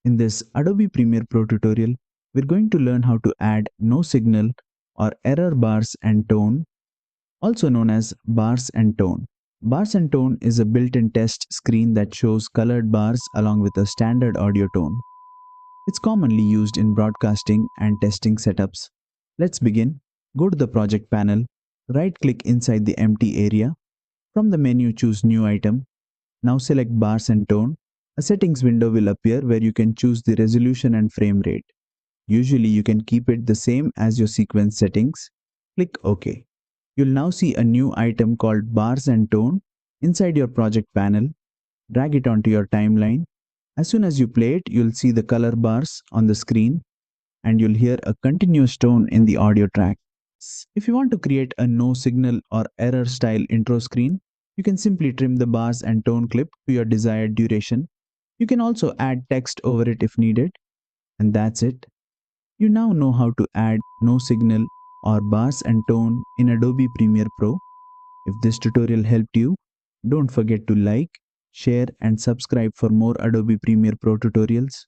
In this Adobe Premiere Pro tutorial, we're going to learn how to add no signal or error bars and tone, also known as bars and tone. Bars and tone is a built-in test screen that shows colored bars along with a standard audio tone. It's commonly used in broadcasting and testing setups. Let's begin. Go to the project panel, right-click inside the empty area. From the menu, choose New Item. Now select Bars and Tone. A settings window will appear where you can choose the resolution and frame rate. Usually you can keep it the same as your sequence settings. Click OK. You'll now see a new item called Bars and Tone inside your project panel. Drag it onto your timeline. As soon as you play it, you'll see the color bars on the screen and you'll hear a continuous tone in the audio track. If you want to create a no signal or error style intro screen, you can simply trim the bars and tone clip to your desired duration. You can also add text over it if needed. And that's it. You now know how to add no signal or bars and tone in Adobe Premiere Pro. If this tutorial helped you, don't forget to like, share and subscribe for more Adobe Premiere Pro tutorials.